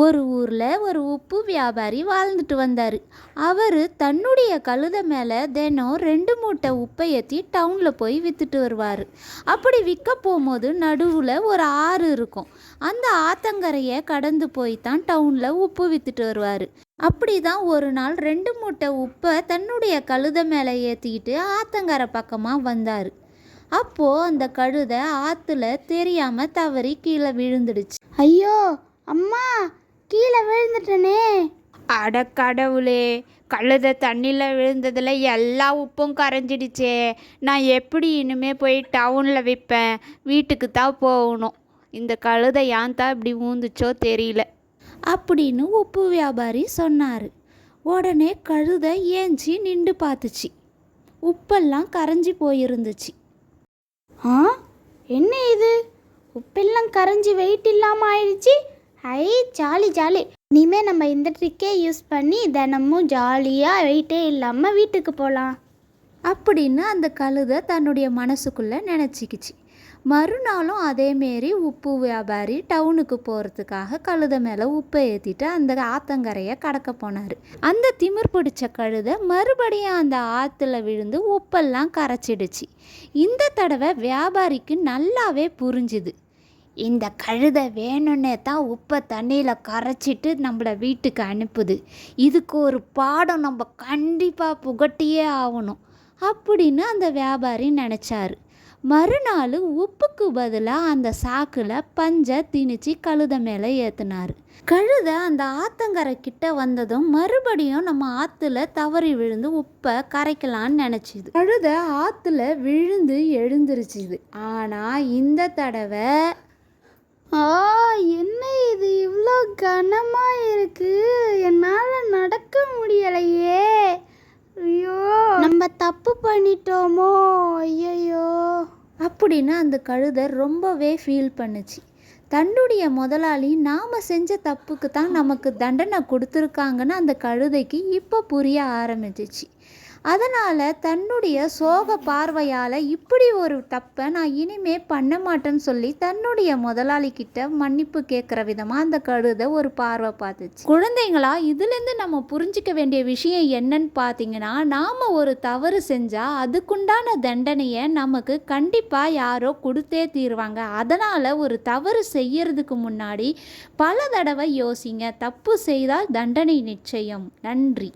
ஒரு ஊரில் ஒரு உப்பு வியாபாரி வாழ்ந்துட்டு வந்தார். அவர் தன்னுடைய கழுதை மேலே தினம் 2 மூட்டை உப்பை ஏற்றி டவுனில் போய் விற்றுட்டு வருவார். அப்படி விற்க போகும்போது நடுவில் ஒரு ஆறு இருக்கும். அந்த ஆத்தங்கரையை கடந்து போய் தான் டவுனில் உப்பு விற்றுட்டு வருவார். அப்படி தான் ஒரு நாள் 2 மூட்டை உப்பை தன்னுடைய கழுதை மேலே ஏற்றிக்கிட்டு ஆத்தங்கரை பக்கமாக வந்தார். அப்போது அந்த கழுதை ஆற்றுல தெரியாமல் தவறி கீழே விழுந்துடுச்சு. ஐயோ அம்மா, கீழே விழுந்துட்டனே. அட கடவுளே, கழுதை தண்ணியில் விழுந்ததில் எல்லா உப்பும் கரைஞ்சிடுச்சே. நான் எப்படி இனிமே போய் டவுனில் விற்பேன்? வீட்டுக்கு தான் போகணும். இந்த கழுதை ஏன் தான் இப்படி ஊந்துச்சோ தெரியல அப்படின்னு உப்பு வியாபாரி சொன்னார். உடனே கழுதை ஏஞ்சி நின்று பார்த்துச்சு. உப்பெல்லாம் கரைஞ்சி போயிருந்துச்சு. என்ன இது, உப்பெல்லாம் கரைஞ்சி வெயிட் இல்லாமல் ஆயிடுச்சு. ஐ ஜாலி ஜாலி. இனிமே நம்ம இந்த ட்ரிக்கே யூஸ் பண்ணி தினமும் ஜாலியாக வெயிட்டே இல்லாமல் வீட்டுக்கு போகலாம் அப்படின்னு அந்த கழுதை தன்னுடைய மனசுக்குள்ளே நினச்சிக்கிச்சு. மறுநாளும் அதேமாரி உப்பு வியாபாரி டவுனுக்கு போகிறதுக்காக கழுதை மேலே உப்பை ஏற்றிட்டு அந்த ஆத்தங்கரையை கடக்க போனார். அந்த திமிர் பிடிச்ச கழுதை மறுபடியும் அந்த ஆற்றுல விழுந்து உப்பெல்லாம் கரைச்சிடுச்சு. இந்த தடவை வியாபாரிக்கு நல்லாவே புரிஞ்சுது. இந்த கழுதை வேணும்னே தான் உப்பை தண்ணியில் கரைச்சிட்டு நம்மளை வீட்டுக்கு அனுப்புது. இதுக்கு ஒரு பாடம் நம்ம கண்டிப்பாக புகட்டியே ஆகணும் அப்படின்னு அந்த வியாபாரி நினச்சாரு. மறுநாள் உப்புக்கு பதிலாக அந்த சாக்கில் பஞ்சை திணிச்சு கழுதை மேலே ஏற்றினார். கழுதை அந்த ஆத்தங்கரை கிட்ட வந்ததும் மறுபடியும் நம்ம ஆற்றுல தவறி விழுந்து உப்பை கரைக்கலான்னு நினச்சிது. கழுதை ஆற்றுல விழுந்து எழுந்திருச்சுது. ஆனால் இந்த தடவை என்ன இது இவ்வளோ கனமாக இருக்கு, என்னால் நடக்க முடியலையே. ஐயோ, நம்ம தப்பு பண்ணிட்டோமோ, ஐயோ அப்படின்னு அந்த கழுதை ரொம்பவே ஃபீல் பண்ணுச்சு. தன்னுடைய முதலாளி நாம் செஞ்ச தப்புக்கு தான் நமக்கு தண்டனை கொடுத்துருக்காங்கன்னு அந்த கழுதைக்கு இப்போ புரிய ஆரம்பிச்சிச்சு. அதனால் தன்னுடைய சோக பார்வையால் இப்படி ஒரு தப்பை நான் இனிமே பண்ண மாட்டேன்னு சொல்லி தன்னுடைய முதலாளிக்கிட்ட மன்னிப்பு கேட்குற விதமாக அந்த கழுதை ஒரு பார்வை பார்த்துச்சு. குழந்தைங்களா, இதுலேருந்து நம்ம புரிஞ்சிக்க வேண்டிய விஷயம் என்னன்னு பார்த்தீங்கன்னா, நாம் ஒரு தவறு செஞ்சால் அதுக்குண்டான தண்டனையை நமக்கு கண்டிப்பாக யாரோ கொடுத்தே தீருவாங்க. அதனால் ஒரு தவறு செய்யறதுக்கு முன்னாடி பல தடவை யோசிங்க. தப்பு செய்தால் தண்டனை நிச்சயம். நன்றி.